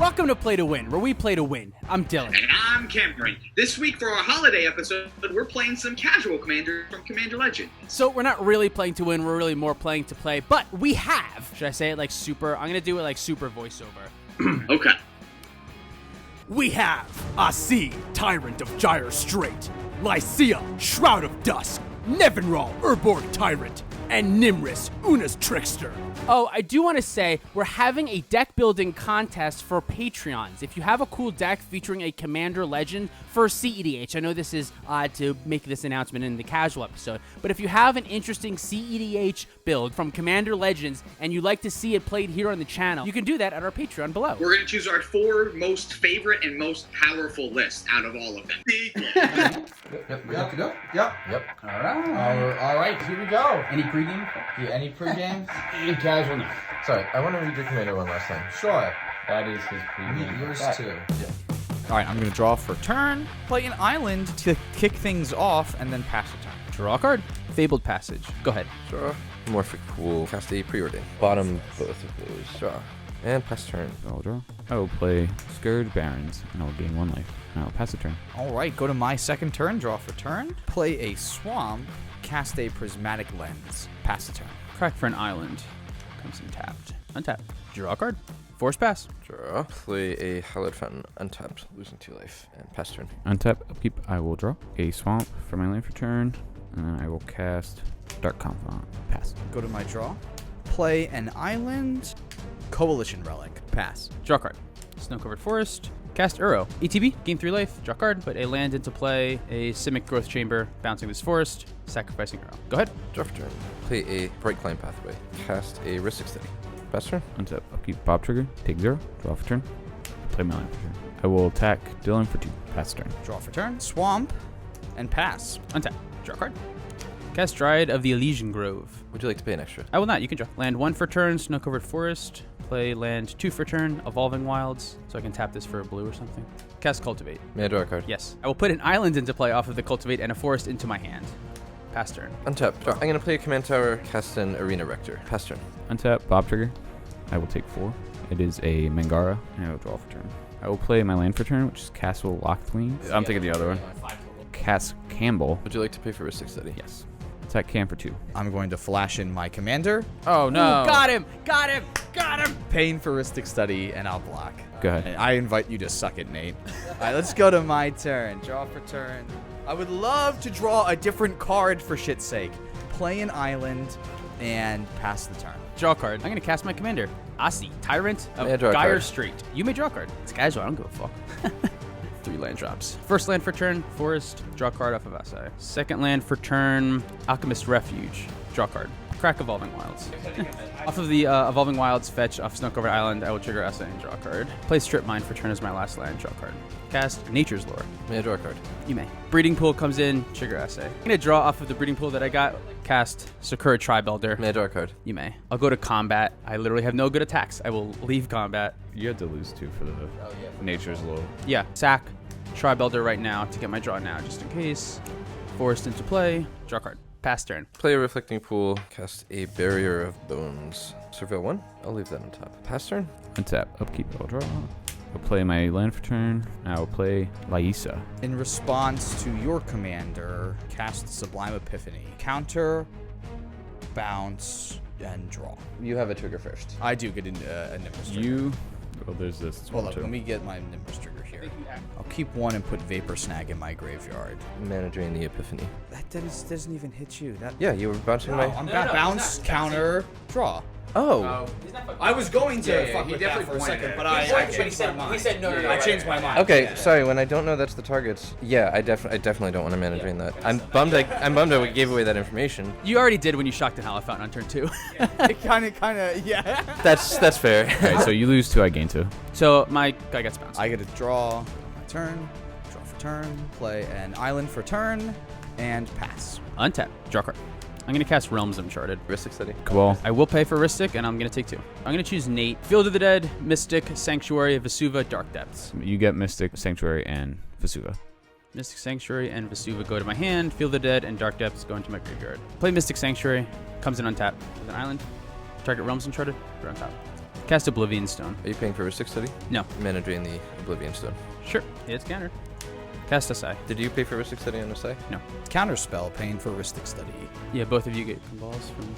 Welcome to Play to Win, where we play to win. I'm Dylan. And I'm Cameron. This week for our holiday episode, we're playing some casual Commander from Commander Legend. So we're not really playing to win, we're really more playing to play, but we have, should I say it like super, I'm going to do it like super voiceover. Okay. We have Asi, Tyrant of Gyre Strait, Lycia, Shroud of Dusk, Nevinral, Urborg Tyrant, and Nimris, Una's Trickster. Oh, I do want to say we're having a deck building contest for Patreons. If you have a cool deck featuring a Commander Legend for CEDH, I know this is odd to make this announcement in the casual episode, but if you have an interesting CEDH build from Commander Legends and you'd like to see it played here on the channel, you can do that at our Patreon below. We're going to choose our 4 most favorite and most powerful lists out of all of them. Yep. All right, here we go. Any pregame? Yeah, any pregame? Casual, no. Sorry, I want to read your commander one last time. Sure. That is his pregame. Yours too. Yeah. All right, I'm going to draw for turn, play an island to kick things off, and then pass the turn. Draw a card. Fabled Passage. Go ahead. Draw. Morphic Pool. Cast a preordain. Bottom both of those. Draw. And pass turn. I'll draw. I will play Scared Barons, and I'll gain 1 life. And I'll pass a turn. All right, go to my second turn, draw for turn, play a swamp, cast a prismatic lens, pass the turn. Crack for an island. Comes in tapped. Untap. Draw a card. Force pass. Draw. Play a Hallowed Fountain. Untapped. Losing 2 life. And pass turn. Untap, upkeep, I will draw a swamp for my land for turn, and then I will cast Dark Confidant. Pass. Go to my draw, play an island, Coalition Relic, pass. Draw card. Snow-covered forest. Cast Uro. ETB. Gain 3 life. Draw card. Put a land into play. A Simic Growth Chamber. Bouncing this forest. Sacrificing Uro. Go ahead. Draw for turn. Play a Bright Climb Pathway. Cast a Ristic Study. Pass turn. Untap, upkeep, Bob Trigger, take 0, draw for turn, play my land for turn. I will attack Dylan for 2, pass turn. Draw for turn, swamp, and pass. Untap. Draw card. Cast Dryad of the Elysian Grove. Would you like to pay an extra? I will not. You can draw. Land 1 for turn. Snow-covered forest. Play land 2 for turn. Evolving Wilds. So I can tap this for a blue or something. Cast Cultivate. May I draw a card? Yes. I will put an island into play off of the Cultivate and a forest into my hand. Pass turn. Untap. Draw. I'm going to play a Command Tower, cast an Arena Rector. Pass turn. Untap, Bob Trigger, I will take 4. It is a Mangara, and I will draw for turn. I will play my land for turn, which is Castle Lockthween. I'm thinking the other one. Cass Campbell. Would you like to pay for Ristic Study? Yes. Attack Cam for 2. I'm going to flash in my commander. Oh, no. Ooh, Got him. Got him. Got him. Paying for Ristic Study, and I'll block. Go ahead. And I invite you to suck it, Nate. All right, let's go to my turn. Draw for turn. I would love to draw a different card for shit's sake. Play an island and pass the turn. Draw card. I'm going to cast my commander. Asi, Tyrant May I of draw a Gyre card? Strait. You may draw a card. It's casual. I don't give a fuck. 3 land drops. First land for turn, Forest. Draw card off of Asi. Second land for turn, Alchemist Refuge. Draw card. Crack Evolving Wilds. Off of the Evolving Wilds fetch off Snow-covered Island, I will trigger Asi and draw a card. Play Strip Mine for turn as my last land. Draw card. Cast Nature's Lore. May I draw a card? You may. Breeding Pool comes in, trigger Asi. I'm going to draw off of the Breeding Pool that I got. Cast Sakura Tribelder. May I draw a card? You may. I'll go to combat. I literally have no good attacks. I will leave combat. You had to lose 2 for the Nature's Low. Yeah, sack Tribelder right now to get my draw now, just in case. Forest into play. Draw card. Pass turn. Play a Reflecting Pool, cast a Barrier of Bones. Surveil 1. I'll leave that on top. Pass turn. Untap, upkeep, I will draw. I'll play my land for turn. I will play Lyisa. In response to your commander, cast Sublime Epiphany. Counter, bounce, and draw. You have a trigger first. I do get a Nimbus trigger. Well, there's this. Hold up, let me get my Nimbus trigger here. I'll keep 1 and put Vapor Snag in my graveyard. Mana Drain the Epiphany. That doesn't even hit you. Yeah, you were bouncing No, my... I'm bounce, counter, draw. Oh. I was going to fuck with that for a second, but I changed my mind. He said no. I changed my mind. Okay, sorry. When I don't know that's the targets, yeah, I definitely don't want to mana drain that. I'm bummed. I'm bummed I gave away that information. You already did when you shocked the Hallowed Fountain on turn 2. It kind of, yeah. That's fair. Alright, so you lose 2, I gain 2. So my guy gets bounced. I get to draw my turn, draw for turn, play an island for turn, and pass. Untap. Draw card. I'm going to cast Realms Uncharted. Ristic Study. Cabal. I will pay for Ristic, and I'm going to take 2. I'm going to choose Nate. Field of the Dead, Mystic, Sanctuary, Vesuva, Dark Depths. You get Mystic, Sanctuary, and Vesuva. Mystic Sanctuary and Vesuva go to my hand. Field of the Dead and Dark Depths go into my graveyard. Play Mystic Sanctuary. Comes in untap. With an island. Target Realms Uncharted. They're on top. Cast Oblivion Stone. Are you paying for Ristic Study? No. Mana drain the Oblivion Stone. Sure. It's countered. Cast Asai. Did you pay for Ristic Study on Asai? No. Counterspell, paying for Ristic Study. Yeah, both of you get balls from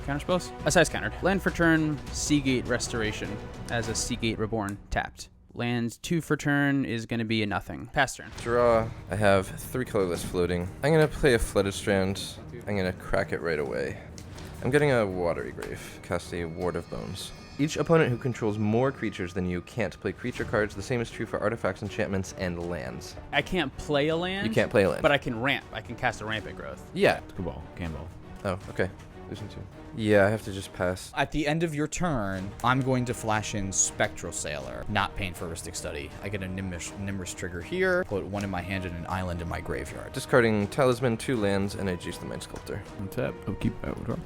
counterspells. Asai's countered. Land for turn, Seagate Restoration as a Seagate Reborn tapped. Land 2 for turn is going to be a nothing. Pass turn. Draw. I have 3 colorless floating. I'm going to play a Flooded Strand. I'm going to crack it right away. I'm getting a Watery Grave. Cast a Ward of Bones. Each opponent who controls more creatures than you can't play creature cards. The same is true for artifacts, enchantments, and lands. I can't play a land. You can't play a land. But I can ramp. I can cast a rampant growth. Yeah. Cabal. Campbell. Oh, okay. Losing 2. Yeah, I have to just pass. At the end of your turn, I'm going to flash in Spectral Sailor, not paying for Ristic Study. I get a Nimrus trigger here, put 1 in my hand and an island in my graveyard. Discarding Talisman, 2 lands, and I juice the Mind Sculptor. Untap. Upkeep. I will draw.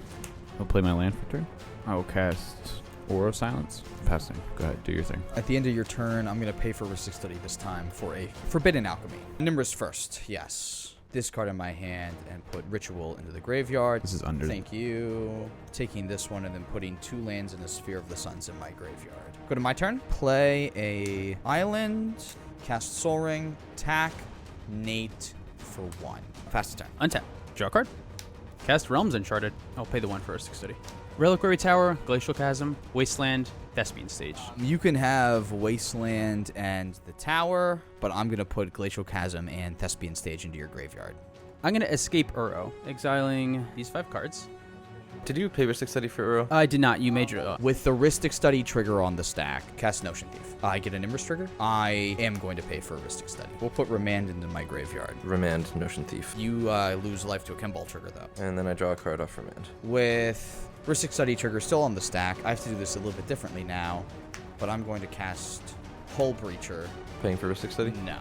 I'll play my land for turn. I will cast Aura Silence. Passing. Go ahead. Do your thing. At the end of your turn, I'm going to pay for Ristic Study this time for a Forbidden Alchemy. Nimrus first, yes. Discard in my hand and put Ritual into the graveyard. This is under. Thank you. Taking this one and then putting 2 lands in the Sphere of the Suns in my graveyard. Go to my turn. Play a island. Cast Soul Ring. Attack. Nate for 1. Pass the turn. Untap. Draw a card. Cast Realms Uncharted. I'll pay the 1 for Ristic Study. Reliquary Tower, Glacial Chasm, Wasteland, Thespian Stage. You can have Wasteland and the Tower, but I'm going to put Glacial Chasm and Thespian Stage into your graveyard. I'm going to escape Uro, exiling these 5 cards. Did you pay Ristic Study for Uro? I did not. You made your... With the Ristic Study trigger on the stack, cast Notion Thief. I get an Nimrus trigger. I am going to pay for a Ristic Study. We'll put Remand into my graveyard. Remand, Notion Thief. You lose life to a Kimball trigger, though. And then I draw a card off Remand. With Ristic Study trigger still on the stack, I have to do this a little bit differently now, but I'm going to cast Hull Breacher. Paying for Ristic Study? No.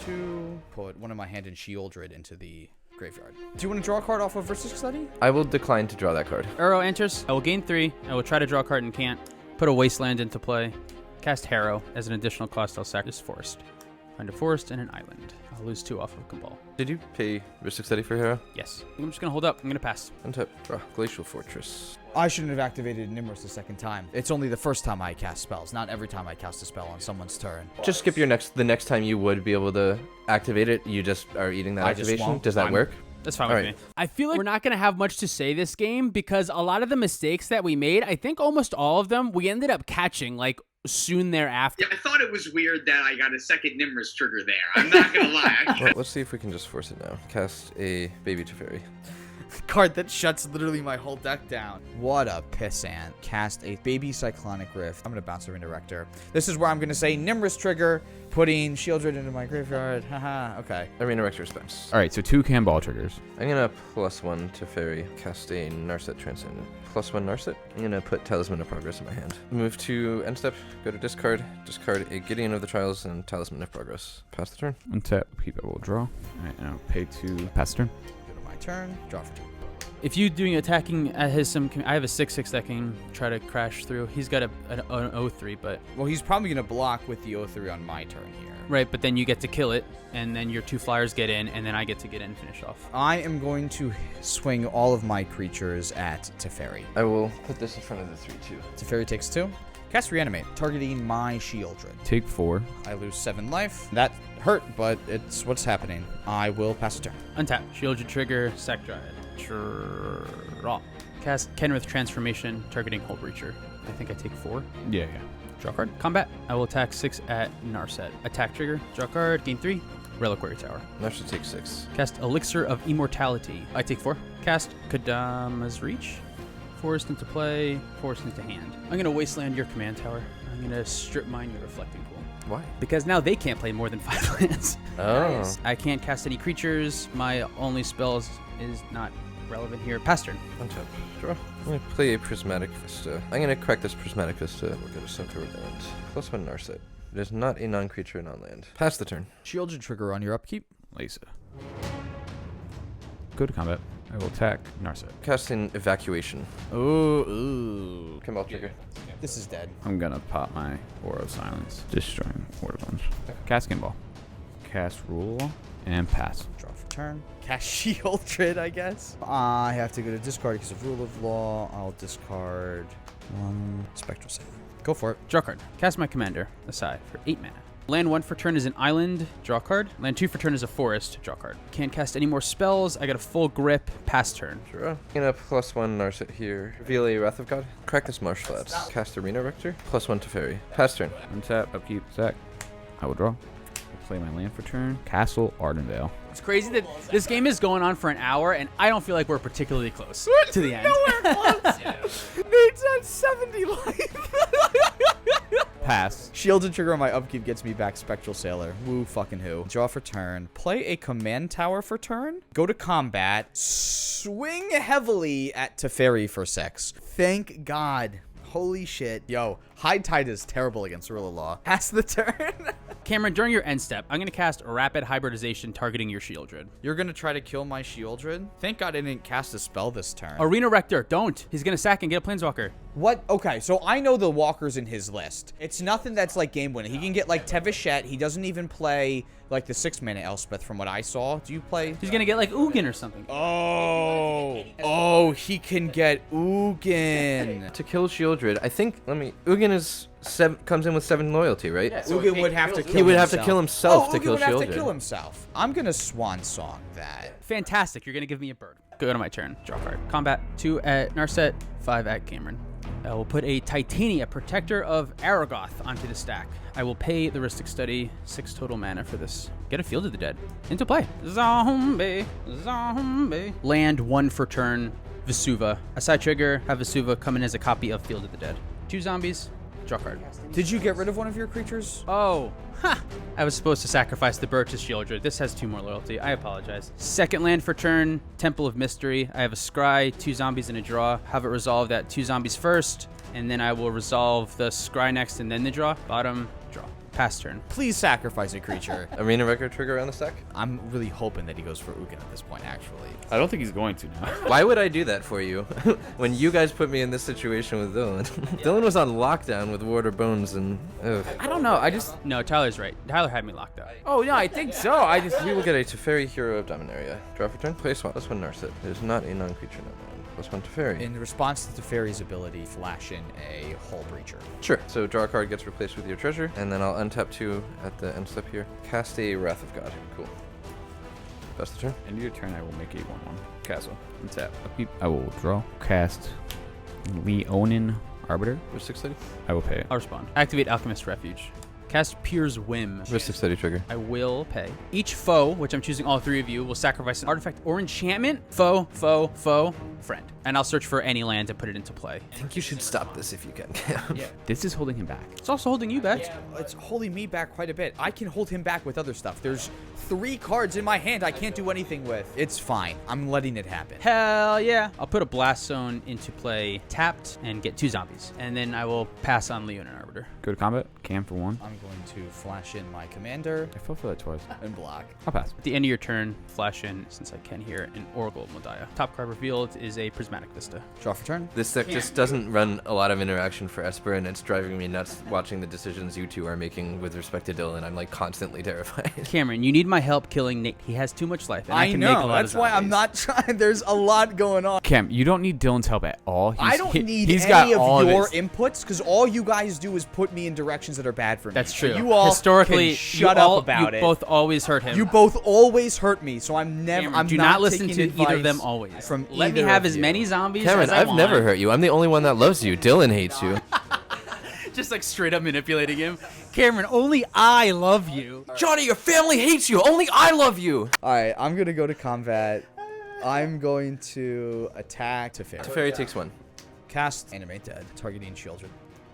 2, put 1 in my hand and Shieldred into the graveyard. Do you want to draw a card off of Ristic Study? I will decline to draw that card. Uro enters. I will gain 3. I will try to draw a card and can't. Put a Wasteland into play. Cast Harrow. As an additional cost, I'll sacrifice Forest. Find a forest and an island. I'll lose 2 off of Cabal. Did you pay Ristic Study for Hero? Yes. I'm just going to hold up. I'm going to pass. Untap. Draw. Glacial Fortress. I shouldn't have activated Nimrus the second time. It's only the first time I cast spells, not every time I cast a spell on someone's turn. Just skip the next time you would be able to activate it. You just are eating that I just activation. won't. Does that work? That's fine All with right. me. I feel like we're not going to have much to say this game because a lot of the mistakes that we made, I think almost all of them, we ended up catching like soon thereafter. Yeah, I thought it was weird that I got a second Nimrus trigger there. I'm not gonna lie. Well, let's see if we can just force it now. Cast a Baby Teferi. Card that shuts literally my whole deck down. What a pissant. Cast a Baby Cyclonic Rift. I'm going to bounce the Redirector. This is where I'm going to say Nimrus trigger, putting Shieldred into my graveyard. Haha, okay. Arena Rector Spence. All right, so 2 Campbell triggers. I'm gonna +1 Teferi. Cast a Narset Transcendent. +1 Narset. I'm gonna put Talisman of Progress in my hand. Move to end step. Go to discard. Discard a Gideon of the Trials and Talisman of Progress. Pass the turn. Untap. Upkeep. I will draw. All right, and I'll pay 2. Pass the turn. Go to my turn. Draw for 2. If you doing attacking at his I have a 6/6 that can try to crash through. He's got an 0/3, but Well, he's probably going to block with the 0/3 on my turn here. right. But then you get to kill it, and then your 2 flyers get in, and then I get to get in and finish off. I am going to swing all of my creatures at Teferi. I will put this in front of the 3/2. Teferi takes 2. Cast Reanimate, targeting my Shieldred. Take 4. I lose 7 life. That hurt, but it's what's happening. I will pass a turn. Untap. Shield your trigger. Sack Dryad. Draw. Cast Kenrith Transformation, targeting Hull Breacher. I think I take 4. Yeah. Draw card. Combat. I will attack 6 at Narset. Attack trigger. Draw card. Gain 3. Reliquary Tower. Narset takes 6. Cast Elixir of Immortality. I take 4. Cast Kadama's Reach. Forest into play. Forest into hand. I'm going to Wasteland your command tower. I'm going to strip mine your Reflecting Pool. Why? Because now they can't play more than 5 lands. Oh. I can't cast any creatures. My only spells is not relevant here. Pass turn. Untap. Draw. I'm gonna play a Prismatic Vista. I'm gonna crack this Prismatic Vista. We'll go to Suncover Land. +1 Narset. It is not a non-creature, non-land. Pass the turn. Shieldred trigger on your upkeep. Lisa. Go to combat. I will attack Narset. Casting Evacuation. Ooh. Kimball trigger. This is dead. I'm gonna pop my Aura of Silence, destroying Ward of Bones. Cast Kimball. Cast Rule and pass. Draw for turn. Cast Shieldred, I guess. I have to go to discard because of Rule of Law. I'll discard 1 Spectral Sailor. Go for it. Draw card. Cast my commander aside for 8 mana. Land 1 for turn is an island, draw card. Land 2 for turn is a forest, draw card. Can't cast any more spells. I got a full grip, pass turn. Sure. I'm gonna +1 Narset here. Reveal a Wrath of God. Crack this Marsh Flats. Cast Arena Rector. +1 Teferi. Pass turn. Untap, upkeep, sack. I will draw. I'll play my land for turn. Castle Ardenvale. It's crazy that this game is going on for an hour, and I don't feel like we're particularly close to the end. Nowhere close. Nate's at 70 life. Pass. Shielded trigger on my upkeep gets me back Spectral Sailor. Woo fucking who. Draw for turn. Play a command tower for turn. Go to combat. Swing heavily at Teferi for 6. Thank God. Holy shit. Yo, High Tide is terrible against Rule of Law. Pass the turn. Cameron, during your end step, I'm going to cast Rapid Hybridization targeting your Shieldred. You're going to try to kill my Shieldred? Thank God I didn't cast a spell this turn. Arena Rector, don't. He's going to sack and get a Planeswalker. What? Okay, so I know the walkers in his list. It's nothing that's like game winning. He can get like Tevishet. He doesn't even play like the 6-mana Elspeth from what I saw. Do you play? He's going to get like Ugin or something. Oh, he can get Ugin. To kill Shieldred, I think, Ugin is comes in with 7 loyalty, right? Yeah, so Ugin would have to kill himself. He would have to kill himself to kill Ugin would have to Shieldred. kill himself. I'm going to Swan Song that. Fantastic. You're going to give me a bird. Go to my turn. Draw card. Combat. 2 at Narset, 5 at Cameron. I will put a Titania, Protector of Aragoth, onto the stack. I will pay the Rhystic Study 6 total mana for this. Get a Field of the Dead. Into play. Zombie. Land 1 for turn. Vesuva. Aside trigger, have Vesuva come in as a copy of Field of the Dead. 2 zombies. Draw card. Did you get rid of one of your creatures? Oh, I was supposed to sacrifice the Birch's Shieldred. This has 2 more loyalty. I apologize. Second land for turn, Temple of Mystery. I have a Scry, 2 zombies, and a draw. Have it resolve that 2 zombies first, and then I will resolve the Scry next and then the draw. Bottom, draw. Pass turn. Please sacrifice a creature. Arena Record trigger around the stack? I'm really hoping that he goes for Ugin at this point, actually. I don't think he's going to now. Why would I do that for you when you guys put me in this situation with Dylan? Dylan was on lockdown with Ward of Bones and... Ugh. I don't know. I just... No, Tyler's right. Tyler had me locked up. Oh, no, I think so. I just... We will get a Teferi, Hero of Dominaria. Draw for turn. Play swap. +1 Narset. It is not a non-creature no mana. +1 Teferi. In response to Teferi's ability, flash in a Hull Breacher. Sure. So draw a card gets replaced with your treasure, and then I'll untap 2 at the end step here. Cast a Wrath of God. Cool. Best of turn. End of your turn, I will make a 1/1 castle. Untap. Upkeep. I will draw. Cast Leonin Arbiter. Rhystic Study. I will pay. I'll respond. Activate Alchemist Refuge. Cast Pier's Whim. Rhystic Study trigger. I will pay. Each foe, which I'm choosing all 3 of you, will sacrifice an artifact or enchantment. Foe, friend. And I'll search for any land to put it into play. I think you should stop this if you can. Yeah. This is holding him back. It's also holding you back. It's holding me back quite a bit. I can hold him back with other stuff. There's 3 cards in my hand I can't do anything with. It's fine. I'm letting it happen. Hell yeah. I'll put a Blast Zone into play tapped and get 2 zombies. And then I will pass on Leonin Arbiter. Go to combat. Cam for 1. I'm going to flash in my commander I fell for that twice. and block. I'll pass. At the end of your turn, flash in, since I can here, an Oracle of Modiah. Top card revealed is a Prismatic Vista. Draw for turn. This deck just doesn't run a lot of interaction for Esper, and it's driving me nuts watching the decisions you two are making with respect to Dylan. I'm like constantly terrified. Cameron, you need my help killing Nate. He has too much life, and I can know. make a lot That's of why I'm zombies. not trying. There's a lot going on. Cam, you don't need Dylan's help at all. I don't need he's got any all of your his- inputs because all you guys do is put me in directions that are bad for me. That's So true. you all Historically, can shut up about you it. both always hurt him. You both always hurt me, so I'm never. Cameron, I'm do not listen taking to either of advice them always. From Let me either have of as you. many zombies Cameron, as I I've want. never hurt you. I'm the only one that loves you. Dylan hates you. Just like straight up manipulating him. Cameron, only I love you. Johnny, your family hates you. Only I love you. All right, I'm gonna go to combat. I'm going to attack Teferi. Teferi takes 1. Cast Animate Dead, targeting children.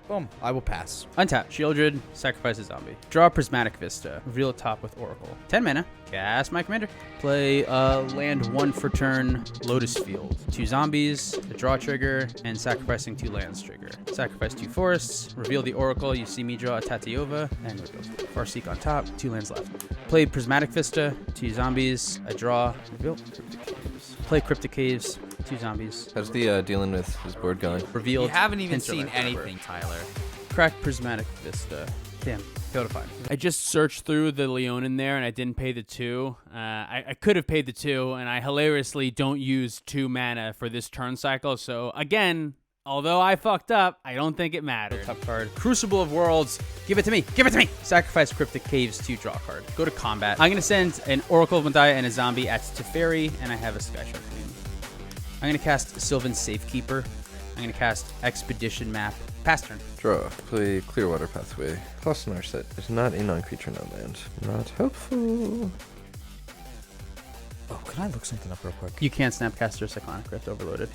Boom. I will pass. Untap. Shieldred. Sacrifice a zombie. Draw a Prismatic Vista. Reveal a top with Oracle. 10 mana. Cast my commander. Play land 1 for turn. Lotus Field. 2 zombies. A draw trigger. And sacrificing 2 lands trigger. Sacrifice 2 forests. Reveal the Oracle. You see me draw a Tatiova. And reveal. Farseek on top. 2 lands left. Play Prismatic Vista. 2 zombies. A draw. Reveal. Play Cryptic Caves. 2 zombies. How's the dealing with his board going? Revealed. You haven't even Interloper. seen anything, Tyler. Crack Prismatic Vista. Damn. Go to 5. I just searched through the Leonin there, and I didn't pay the 2. I could have paid the 2, and I hilariously don't use 2 mana for this turn cycle. So, again, although I fucked up, I don't think it mattered. Top card. Crucible of Worlds. Give it to me. Give it to me. Sacrifice Cryptic Caves to draw a card. Go to combat. I'm going to send an Oracle of Modiah and a zombie at Teferi, and I have a Sky Shark Queen. I'm going to cast Sylvan Safekeeper. I'm going to cast Expedition Map. Pass turn. Draw. Play Clearwater Pathway. Plus Narset. There's not a non-creature non-land. Not helpful. Oh, can I look something up real quick? You can't Snapcaster Cyclonic Rift overloaded.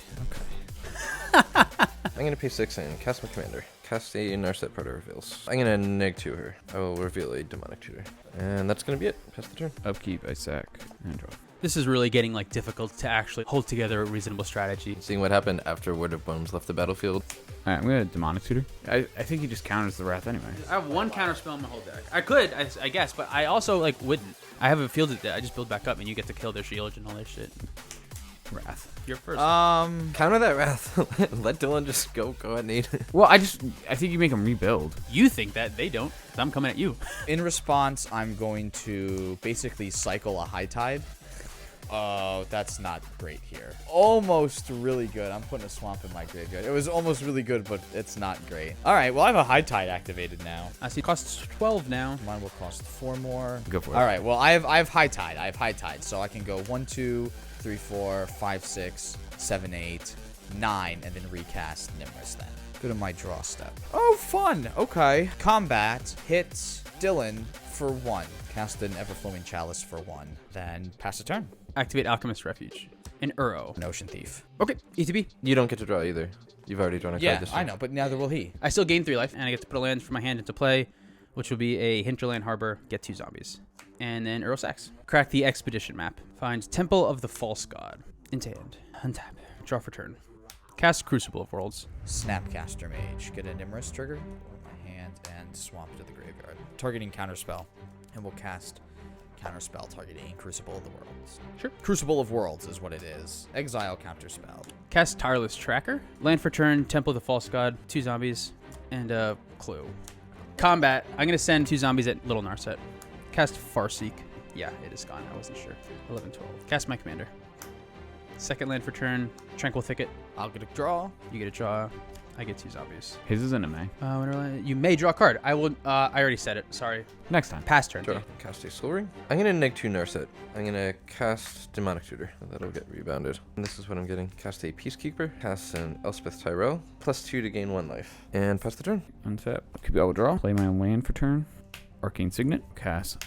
I'm gonna pay 6 and cast my commander. Cast a Narset Proto Reveals. I'm gonna neg to her. I will reveal a Demonic Tutor. And that's gonna be it. Pass the turn. Upkeep, I sack, and draw. This is really getting like difficult to actually hold together a reasonable strategy. Seeing what happened after Word of Bones left the battlefield. Alright, I'm gonna Demonic Tutor. I think he just counters the Wrath anyway. I have one counter spell in my whole deck. I could, I guess, but I also like wouldn't. I have a fielded deck. I just build back up and you get to kill their shield and all that shit. Wrath. You're first. Counter that Wrath. Let Dylan just go ahead and eat it. Well, I think you make him rebuild. You think that, they don't. 'Cause I'm coming at you. In response, I'm going to basically cycle a High Tide. Oh, that's not great here. Almost really good. I'm putting a Swamp in my graveyard. It was almost really good, but it's not great. All right, well, I have a High Tide activated now. I see it costs 12 now. Mine will cost 4 more. Go for it. All right, well, I have High Tide. I have High Tide, so I can go 1, 2, 3, 4, 5, 6, 7, 8, 9, and then recast Nimrus then. Go to my draw step. Oh, fun. Okay. Combat hits Dylan for 1. Cast an Everflowing Chalice for 1. Then pass a turn. Activate Alchemist Refuge. An Uro. An Ocean Thief. Okay, ETB. You don't get to draw either. You've already drawn a Yeah, card this I turn. know, but neither will he. I still gain 3 life, and I get to put a land from my hand into play, which will be a Hinterland Harbor, get 2 zombies. And then Uro Sax. Crack the Expedition map. Find Temple of the False God. Into hand. Untap. Draw for turn. Cast Crucible of Worlds. Snapcaster Mage. Get a Nimrus trigger. My hand and swamp to the graveyard. Targeting Counterspell. And we'll cast Counterspell targeting Crucible of the Worlds. Sure. Crucible of Worlds is what it is. Exile Counterspell. Cast Tireless Tracker. Land for turn, Temple of the False God, 2 zombies, and a clue. Combat. I'm going to send 2 zombies at Little Narset. Cast Farseek. Yeah, it is gone. I wasn't sure. 11, 12. Cast my commander. Second land for turn, Tranquil Thicket. I'll get a draw. You get a draw. I get 2 zombies. His is in a May. You may draw a card. I will. I already said it. Sorry. Next time. Pass turn. Draw. Cast a Soul Ring. I'm gonna neg 2 Narset. I'm gonna cast Demonic Tutor. That'll get rebounded. And this is what I'm getting. Cast a Peacekeeper. Cast an Elspeth Tyrell. +2 to gain 1 life. And pass the turn. Untap. Could be able to draw. Play my land for turn. Arcane Signet. Cast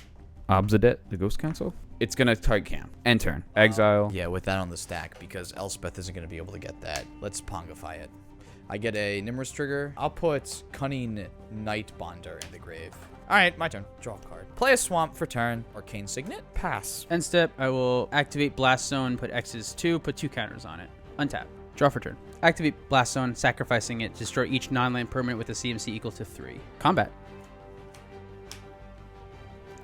Obsidet, the Ghost Council. It's gonna target camp. End turn. Exile. Yeah, with that on the stack, because Elspeth isn't going to be able to get that. Let's Pongify it. I get a Nimrus trigger. I'll put Cunning Night Bonder in the grave. All right, my turn. Draw a card. Play a Swamp for turn. Arcane Signet. Pass. End step. I will activate Blast Zone. Put X's 2. Put 2 counters on it. Untap. Draw for turn. Activate Blast Zone, sacrificing it. Destroy each non-land permanent with a CMC equal to 3. Combat.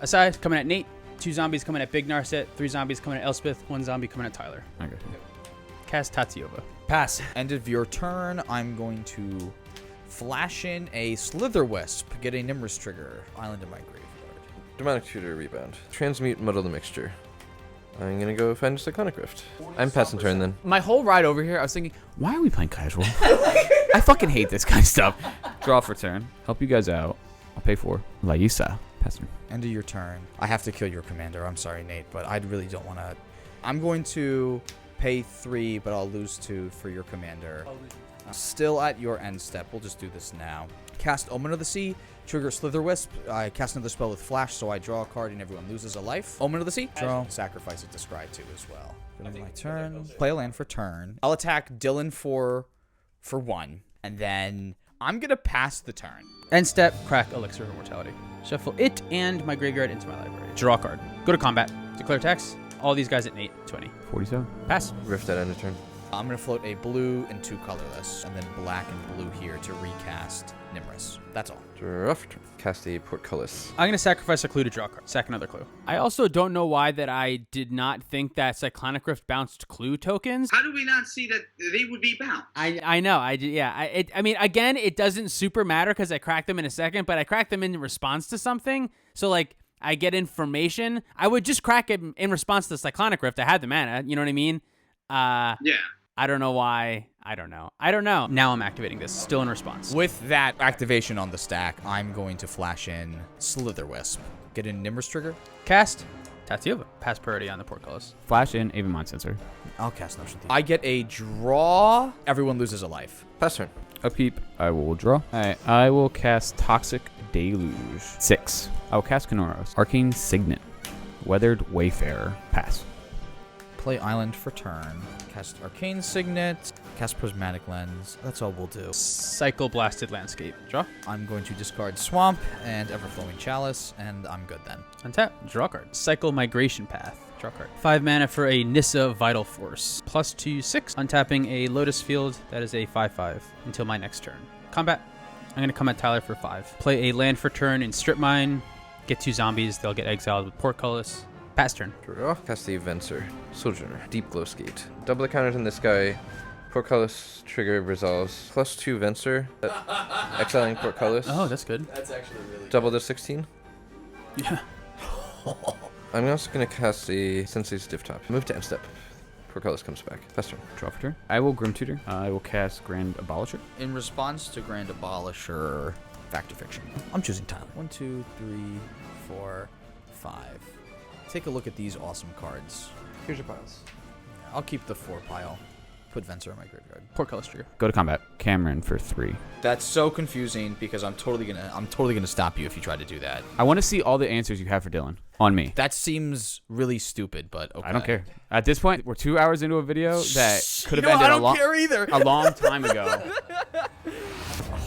Aside, coming at Nate. 2 zombies coming at Big Narset. 3 zombies coming at Elspeth. 1 zombie coming at Tyler. Okay. Cast Tatsiova. Pass. End of your turn. I'm going to flash in a Slitherwisp. Get a Nimrus trigger. Island in my graveyard. Demonic Tutor rebound. Transmute Muddle the Mixture. I'm gonna go find Cyclonic Rift. I'm passing turn then. My whole ride over here, I was thinking, why are we playing casual? I fucking hate this kind of stuff. Draw for turn. Help you guys out. I'll pay for Laisa. Pass turn. End of your turn. I have to kill your commander. I'm sorry, Nate, but I really don't want to. I'm going to pay 3, but I'll lose 2 for your commander. Still at your end step. We'll just do this now. Cast Omen of the Sea. Trigger Slitherwisp. I cast another spell with Flash, so I draw a card and everyone loses a life. Omen of the Sea. Draw. Sacrifice it to Scry 2 as well. Go to my turn. Play a land for turn. I'll attack Dylan for 1, and then I'm going to pass the turn. End step. Crack Elixir of Immortality. Shuffle it and my graveyard into my library. Draw a card. Go to combat. Declare attacks. All these guys at Nate. 20. 47. Pass. Rift at end of turn. I'm going to float a blue and 2 colorless, and then black and blue here to recast Nimrus. That's all. Draw for turn. Cast a Portcullis. I'm going to sacrifice a clue to draw a card. Sack another clue. I also don't know why that I did not think that Cyclonic Rift bounced clue tokens. How do we not see that they would be bound? I know. I did. Yeah. I mean, again, it doesn't super matter because I cracked them in a second, but I cracked them in response to something. So like I get information. I would just crack it in response to the Cyclonic Rift. I had the mana. You know what I mean? Yeah. I don't know why. I don't know. Now I'm activating this, still in response. With that activation on the stack, I'm going to flash in Slither Wisp. Get in Nimrus trigger. Cast Tatiova. Pass priority on the portcullis. Flash in Aven Mind Sensor. I'll cast Notion Thief. I get a draw. Everyone loses a life. Pass turn. Upkeep, I will draw. Alright, I will cast Toxic Deluge. 6. I will cast Kenoros. Arcane Signet. Weathered Wayfarer. Pass. Play Island for turn. Cast Arcane Signet. Cast Prismatic Lens. That's all we'll do. Cycle Blasted Landscape. Draw. I'm going to discard Swamp and Everflowing Chalice, and I'm good then. Untap. Draw card. Cycle Migration Path. Draw card. 5 mana for a Nissa Vital Force. +2/6. Untapping a Lotus Field. That is a 5/5 until my next turn. Combat. I'm going to come at Tyler for 5. Play a land for turn in Strip Mine. Get 2 zombies. They'll get exiled with Portcullis. Pass turn. Draw. Cast the Venser. Sojourner. Deep Glow Skate. Double the counters in this guy. Portcullis trigger resolves. +2 Venser. Exiling Portcullis. Oh, that's good. That's actually really Double the 16. Yeah. I'm also going to cast the Sensei's Div Top. Move to end step. Portcullis comes back. Pass turn. Draw for turn. I will Grim Tutor. I will cast Grand Abolisher. In response to Grand Abolisher, Fact or Fiction. I'm choosing Tyler. 1, 2, 3, 4, 5. Take a look at these awesome cards. Here's your piles. I'll keep the 4 pile. Put Venser in my graveyard. Portcullis trigger. Go to combat. Cameron for 3. That's so confusing because I'm totally gonna stop you if you try to do that. I want to see all the answers you have for Dylan on me. That seems really stupid, but okay. I don't care. At this point, we're 2 hours into a video that could have ended I don't care either. a long time ago.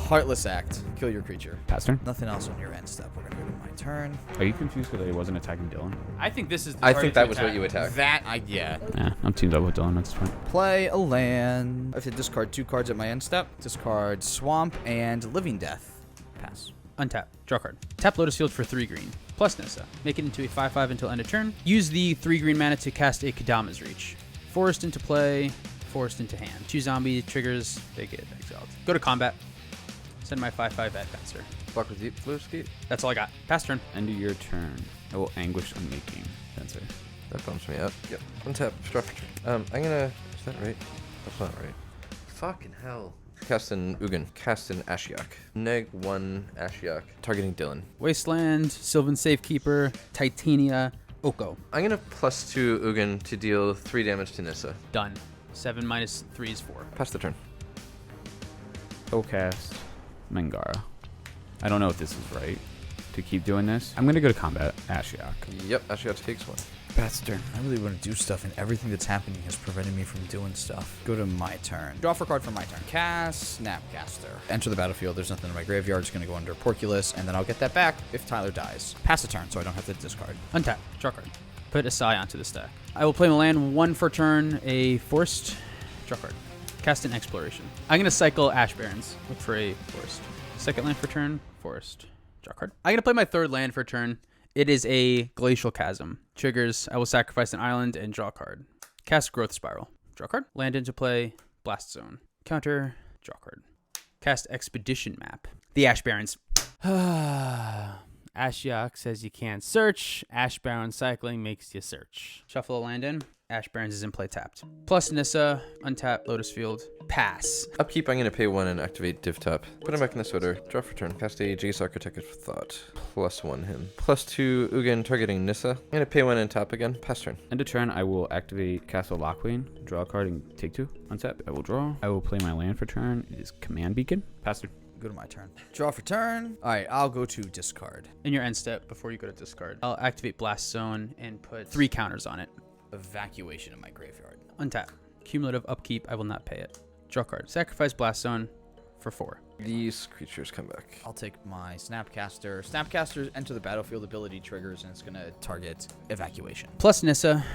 Heartless Act. Kill your creature. Pass turn. Nothing else on your end step. We're gonna go to my turn. Are you confused because I wasn't attacking Dylan? I think this is the I target think to that was attack. what you attacked. Yeah. Yeah, I'm teamed up with Dylan at this point. Play a land. I have to discard 2 cards at my end step. Discard Swamp and Living Death. Pass. Untap. Draw card. Tap Lotus Field for 3 green. Plus Nissa. Make it into a 5/5 until end of turn. Use the 3 green mana to cast a Kadama's Reach. Forest into play. Forest into hand. 2 zombie triggers. They get exiled. Go to combat. Send my 5/5 at Venser. Block with Deep Glow Skate. That's all I got. Pass turn. End of your turn. I will Anguish Unmaking. Sensor. That bumps me up. Yep. Untap. Draw for turn. I'm gonna. Is that right? That's not right. Fucking hell. Cast an Ugin. Cast an Ashiok. -1 Ashiok. Targeting Dylan. Wasteland. Sylvan Safekeeper. Titania. Oko. I'm gonna +2 Ugin to deal 3 damage to Nissa. Done. 7 minus 3 is 4. Pass the turn. I will cast Mangara. I don't know if this is right to keep doing this. I'm going to go to combat. Ashiok. Yep. Ashiok takes 1. Pass turn. I really want to do stuff, and everything that's happening has prevented me from doing stuff. Go to my turn. Draw for a card for my turn. Cast Snapcaster. Enter the battlefield. There's nothing in my graveyard. It's going to go under Porculus, and then I'll get that back if Tyler dies. Pass a turn, so I don't have to discard. Untap. Draw card. Put a Sai onto the stack. I will play my land 1 for turn. A Forest. Draw card. Cast an Exploration. I'm going to cycle Ash Barrens. Look for a Forest. Second land for turn. Forest. Draw card. I'm going to play my 3rd land for turn. It is a Glacial Chasm. Triggers, I will sacrifice an island and draw a card. Cast Growth Spiral. Draw card. Land into play. Blast Zone. Counter. Draw card. Cast Expedition Map. The Ash Barrens. Ashiok says you can't search. Ash Baron cycling makes you search. Shuffle a land in. Ash Barrens is in play tapped. Plus Nissa. Untap Lotus Field. Pass. Upkeep, I'm going to pay 1 and activate Div Top. Put him back in this order. Draw for turn. Cast a Jace Architect of Thought. +1 him. +2 Ugin targeting Nissa. I'm going to pay 1 and tap again. Pass turn. End of turn, I will activate Castle Lockqueen. Draw a card and take 2. Untap. I will draw. I will play my land for turn. It is Command Beacon. Pass turn. Go to my turn. Draw for turn. All right, I'll go to discard. In your end step, before you go to discard, I'll activate Blast Zone and put 3 counters on it. Evacuation in my graveyard. Untap. Cumulative upkeep, I will not pay it. Draw card. Sacrifice Blast Zone for 4. These creatures come back. I'll take my Snapcaster. Snapcaster enter the battlefield ability triggers, and it's going to target evacuation. Plus Nissa.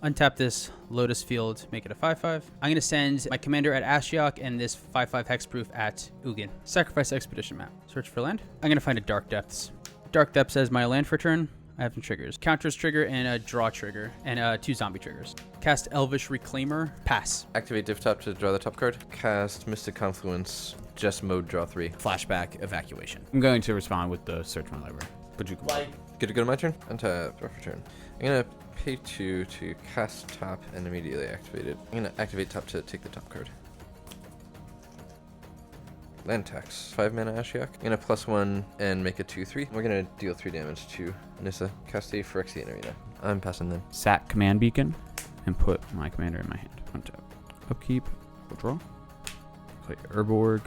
Untap this Lotus Field, make it a 5/5. I'm going to send my commander at Ashiok and this 5/5 hexproof at Ugin. Sacrifice Expedition Map. Search for land. I'm going to find a Dark Depths. Dark Depths as my land for turn. I have some triggers. Counters trigger and a draw trigger and 2 zombie triggers. Cast Elvish Reclaimer. Pass. Activate Div Top to draw the top card. Cast Mystic Confluence. Just mode draw 3. Flashback evacuation. I'm going to respond with the Search My Library. But you can Good to go to my turn? Untap, draw for turn. I'm gonna pay 2 to cast top and immediately activate it. I'm gonna activate top to take the top card. Land tax. 5 mana Ashiok. I'm gonna +1 and make a 2/3. We're gonna deal 3 damage to Nissa. Cast a Phyrexian Arena. I'm passing then. Sack command beacon and put my commander in my hand. Untap. Upkeep. We'll draw. Play Urborg.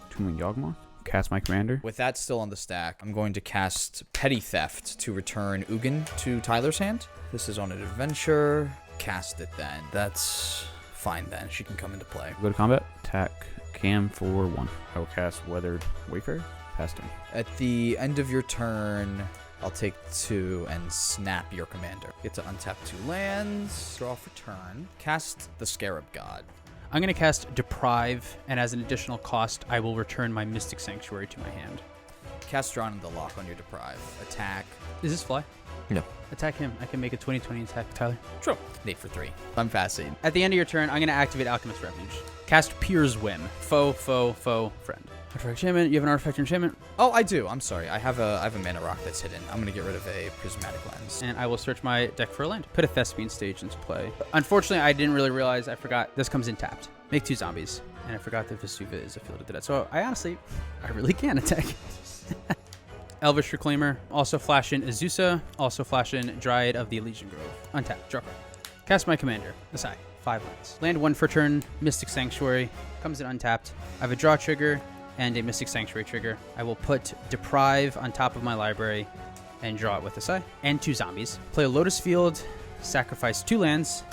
Tombling Yawgmoth. Cast my commander. With that still on the stack, I'm going to cast Petty Theft to return Ugin to Tyler's hand. This is on an adventure. Cast it then. That's fine then. She can come into play. Go to combat. Attack Cam for 1. I will cast Weathered Wayfarer. Pass turn. At the end of your turn, I'll take 2 and snap your commander. Get to untap 2 lands, draw for turn, cast the Scarab God. I'm going to cast Deprive, and as an additional cost, I will return my Mystic Sanctuary to my hand. Cast Drawn in the Lock on your Deprive. Attack. Is this fly? No. Attack him. I can make a 20/20 attack, Tyler. True. Nate for 3. I'm fascinated. At the end of your turn, I'm going to activate Alchemist Refuge. Cast Pier's Whim. Foe, friend. Artifact enchantment. You have an artifact enchantment. Oh, I do. I'm sorry. I have a mana rock that's hidden. I'm going to get rid of a Prismatic Lens. And I will search my deck for a land. Put a Thespian Stage into play. Unfortunately, I didn't really realize. I forgot. This comes in tapped. Make 2 zombies. And I forgot that Vesuva is a field of the dead. So I really can attack. Elvish Reclaimer. Also flash in Azusa. Also flash in Dryad of the Elysian Grove. Untap. Draw card. Cast my commander. Aside. 5 lands. Land 1 for turn. Mystic Sanctuary. Comes in untapped. I have a draw trigger and a Mystic Sanctuary trigger. I will put Deprive on top of my library and draw it with Asai. And 2 zombies. Play a Lotus Field. Sacrifice 2 lands.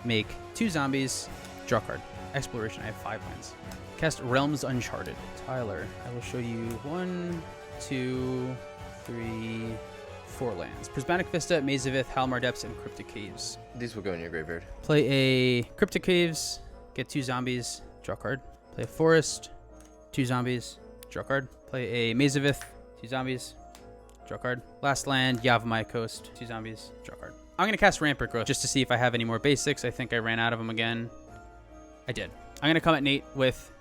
Make 2 zombies. Draw card. Exploration. I have 5 lands. Cast Realms Uncharted. Tyler, I will show you 1, 2, 3, 4 lands. Prismatic Vista, Maze of Ith, Halmar Depths, and Cryptic Caves. These will go in your graveyard. Play a Cryptic Caves, get 2 zombies, draw card. Play a Forest, 2 zombies, draw card. Play a Maze of Ith, 2 zombies, draw card. Last land, Yavimaya Coast, 2 zombies, draw card. I'm going to cast Rampart Growth just to see if I have any more basics. I think I ran out of them again. I did. I'm going to come at Nate with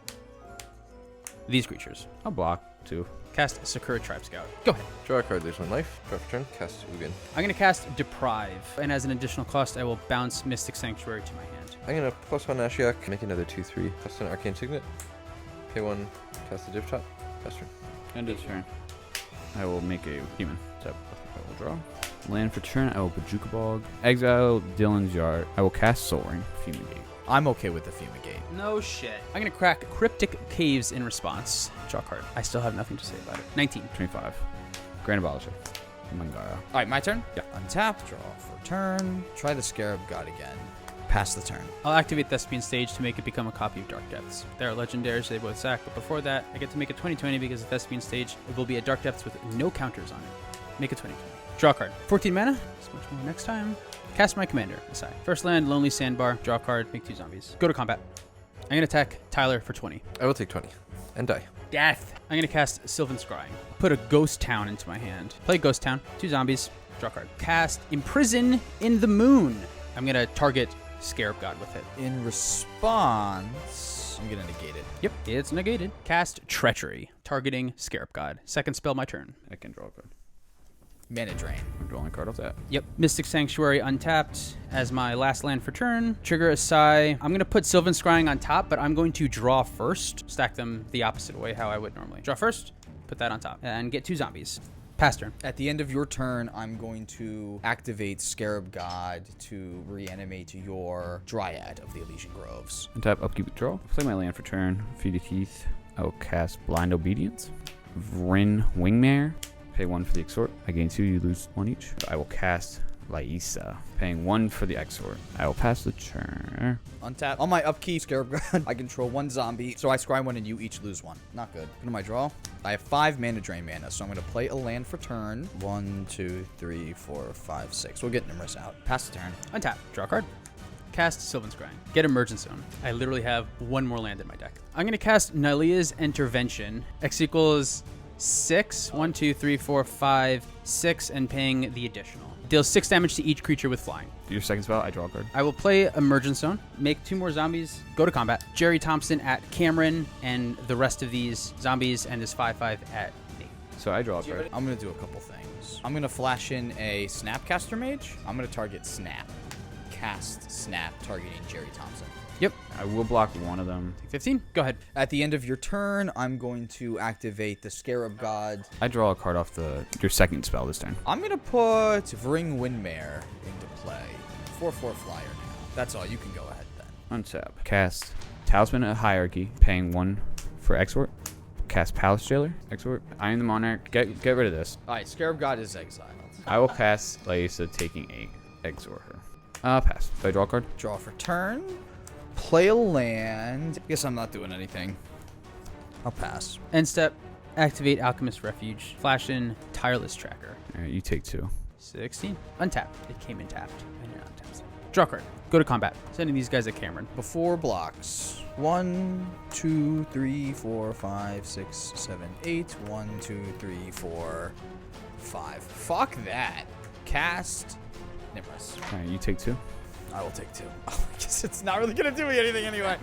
these creatures. I'll block 2. Cast Sakura Tribe Scout. Go ahead. Draw a card, lose 1 life. Draw for turn. Cast Ugin. I'm going to cast Deprive, and as an additional cost, I will bounce Mystic Sanctuary to my hand. I'm gonna +1 Ashiok, make another 2/3. Cast an Arcane Signet. Pay 1, cast the Div Top. Pass turn. End of turn. I will make a human. So I will draw. Land for turn. I will Bajuka Bog. Exile Dylan's Yard. I will cast Soul Ring. Fumigate. I'm okay with the Fumigate. No shit. I'm going to crack Cryptic Caves in response. Draw card. I still have nothing to say about it. 19. 25. Grand Abolisher. Mangara. All right, my turn? Yeah. Untap, draw for turn. Try the Scarab God again. Pass the turn. I'll activate Thespian Stage to make it become a copy of Dark Depths. They are legendaries, so they both sack, but before that, I get to make a 20/20 because the Thespian Stage it will be a Dark Depths with no counters on it. Make a 20/20. Draw card. 14 mana. That's much more next time. Cast my commander. Aside. First land, Lonely Sandbar. Draw card. Make 2 zombies. Go to combat. I'm going to attack Tyler for 20. I will take 20 and die. Death. I'm going to cast Sylvan Scrying. Put a Ghost Town into my hand. Play Ghost Town. 2 zombies. Draw card. Cast Imprison in the Moon. I'm going to target Scarab God with it. In response, I'm going to negate it. Yep, it's negated. Cast Treachery. Targeting Scarab God. Second spell, my turn. I can draw a card. Mana Drain. I'm drawing a card off that. Yep. Mystic Sanctuary untapped as my last land for turn. Trigger a Sai. I'm going to put Sylvan Scrying on top, but I'm going to draw first. Stack them the opposite way how I would normally. Draw first, put that on top, and get 2 zombies. Pass turn. At the end of your turn, I'm going to activate Scarab God to reanimate your Dryad of the Elysian Groves. Untap, upkeep, draw. Play my land for turn. Feed of Teeth. I will cast Blind Obedience. Vryn Wingmare. Pay 1 for the Exort. I gain 2, you lose 1 each. I will cast Laisa. Paying 1 for the Exort. I will pass the turn. Untap. On my upkeep, Scarab God, I control 1 zombie, so I scry 1 and you each lose 1. Not good. Go to my draw. I have 5 mana drain mana, so I'm going to play a land for turn. 1, 2, 3, 4, 5, 6. We'll get Nimrus out. Pass the turn. Untap. Draw a card. Cast Sylvan Scrying. Get Emergence Zone. I literally have 1 more land in my deck. I'm going to cast Nylea's Intervention. X equals 6. 1, 2, 3, 4, 5, 6, and paying the additional. Deals 6 damage to each creature with flying. Do your second spell. I draw a card. I will play Emergence Zone, make 2 more zombies, go to combat. Jerry Thompson at Cameron, and the rest of these zombies and his 5/5 at Nate. So I draw a card. I'm going to do a couple things. I'm going to flash in a Snapcaster Mage. I'm going to target Snap. Cast Snap, targeting Jerry Thompson. Yep. I will block one of them. Take 15. Go ahead. At the end of your turn, I'm going to activate the Scarab God. I draw a card off your second spell this turn. I'm going to put Vring Windmare into play. 4/4 flyer now. That's all. You can go ahead then. Untap. Cast Talisman of Hierarchy, paying 1 for Exort. Cast Palace Jailer, Exort. Iron the Monarch. Get rid of this. All right, Scarab God is exiled. I will cast Laisa, taking 8. Exort her. Pass. Do I draw a card? Draw for turn. Play a land. Guess I'm not doing anything. I'll pass. End step. Activate Alchemist Refuge. Flash in Tireless Tracker. All right, you take 2. 16. Untap. It came in tapped. And you're untapped. Draw card. Go to combat. Sending these guys at Cameron. Before blocks. 1, 2, 3, 4, 5, 6, 7, 8. 1, 2, 3, 4, 5. Fuck that. Cast Nimrus. All right, you take 2. I will take 2. Oh, I guess it's not really gonna do me anything anyway.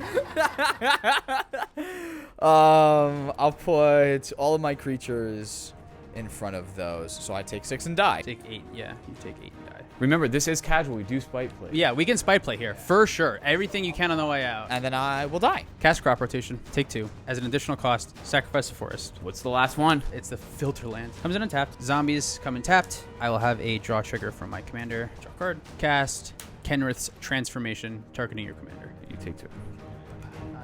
I'll put all of my creatures in front of those, so I take 6 and die. Take 8. Yeah, you take 8 and die. Remember, this is casual. We do spite play. Yeah, we can spite play here for sure. Everything you can on the way out. And then I will die. Cast Crop Rotation. Take 2. As an additional cost, sacrifice a forest. What's the last one? It's the Filter Land. Comes in untapped. Zombies come in tapped. I will have a draw trigger from my commander. Draw card. Cast Kenrith's Transformation, targeting your commander. You take 2.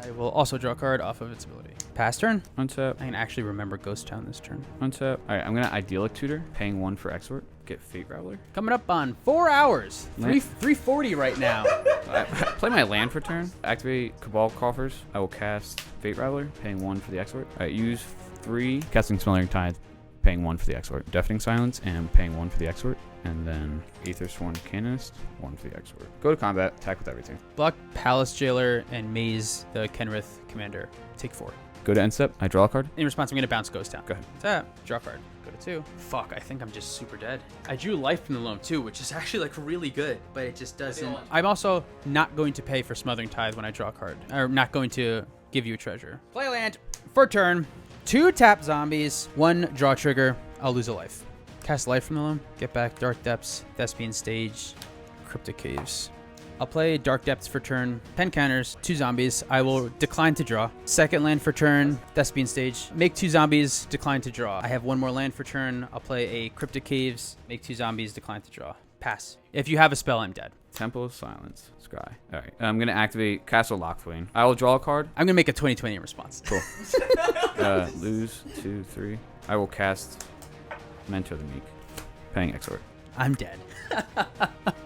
I will also draw a card off of its ability. Pass turn. Untap. I can actually remember Ghost Town this turn. Untap. All right, I'm gonna Idyllic Tutor, paying 1 for Exort. Get Fate Rattler. Coming up on 4 hours. Land. 340 right now. Play my land for turn. Activate Cabal Coffers. I will cast Fate Rattler, paying 1 for the Exort. All right, use 3. Casting Smothering Tithe, paying 1 for the Exort. Deafening Silence, and paying 1 for the Exort. And then Aethersworn Canonist, 1 for the Exort. Go to combat, attack with everything. Block Palace Jailer and Maze, the Kenrith commander. Take 4. Go to end step. I draw a card. In response, I'm going to bounce Ghost Town. Go ahead. Tap. Draw card. Go to 2. Fuck, I think I'm just super dead. I drew Life from the Loam too, which is actually like really good, but it just doesn't. I'm also not going to pay for Smothering Tithe when I draw a card. Or not going to give you a treasure. Play land for turn. 2 tap zombies, 1 draw trigger. I'll lose a life. Cast Life from the Loam. Get back Dark Depths, Thespian Stage, Cryptic Caves. I'll play Dark Depths for turn. 10 counters, 2 zombies. I will decline to draw. Second land for turn, Thespian Stage. Make 2 zombies, decline to draw. I have 1 more land for turn. I'll play a Cryptic Caves. Make 2 zombies, decline to draw. Pass. If you have a spell, I'm dead. Temple of Silence. Scry. All right. I'm going to activate Castle Lockthwain. I will draw a card. I'm going to make a 2020 in response. Cool. Lose 2, 3. I will cast Mentor the Meek, paying Exort. I'm dead.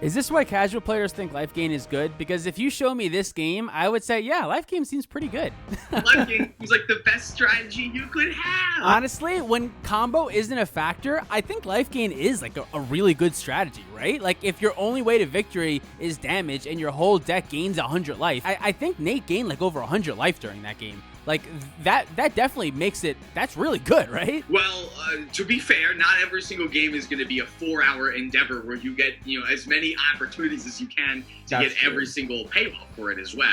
Is this why casual players think life gain is good? Because if you show me this game, I would say, yeah, life game seems pretty good. Life game was like the best strategy you could have. Honestly, when combo isn't a factor, I think life gain is like a really good strategy, right? Like if your only way to victory is damage and your whole deck gains 100 life, I think Nate gained like over 100 life during that game. Like that definitely makes it, that's really good, right? Well, to be fair, not every single game is going to be a 4-hour endeavor where you get, as many opportunities as you can to get every single payoff for it as well.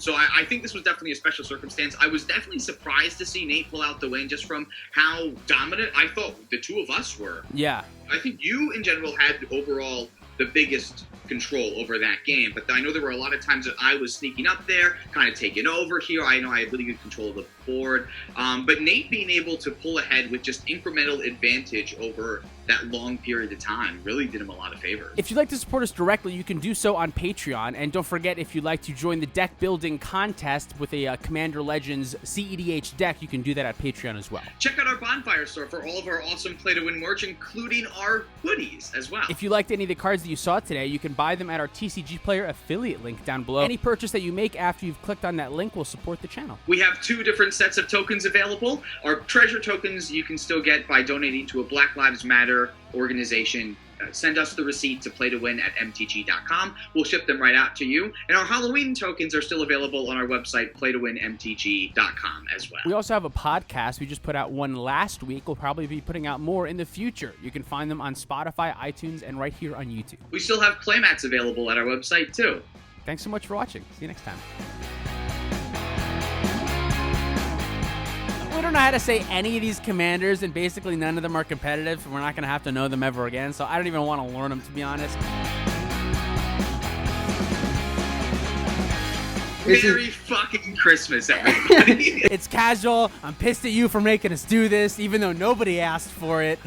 So I think this was definitely a special circumstance. I was definitely surprised to see Nate pull out the win just from how dominant I thought the two of us were. Yeah. I think you in general had overall the biggest control over that game, but I know there were a lot of times that I was sneaking up there, kind of taking over here. I know I had really good control of the board, but Nate being able to pull ahead with just incremental advantage over that long period of time really did him a lot of favors. If you'd like to support us directly, you can do so on Patreon. And don't forget, if you'd like to join the deck building contest with a Commander Legends CEDH deck, you can do that at Patreon as well. Check out our Bonfire store for all of our awesome Play to Win merch, including our hoodies as well. If you liked any of the cards that you saw today, you can buy them at our TCG Player affiliate link down below. Any purchase that you make after you've clicked on that link will support the channel. We have 2 different sets of tokens available. Our treasure tokens you can still get by donating to a Black Lives Matter organization. Send us the receipt to playtowinmtg.com. We'll ship them right out to you. And our Halloween tokens are still available on our website, playtowinmtg.com as well. We also have a podcast. We just put out one last week. We'll probably be putting out more in the future. You can find them on Spotify, iTunes, and right here on YouTube. We still have playmats available at our website too. Thanks so much for watching. See you next time. really don't know how to say any of these commanders, and basically none of them are competitive. We're not going to have to know them ever again, so I don't even want to learn them, to be honest. Merry fucking Christmas, everybody. It's casual. I'm pissed at you for making us do this, even though nobody asked for it.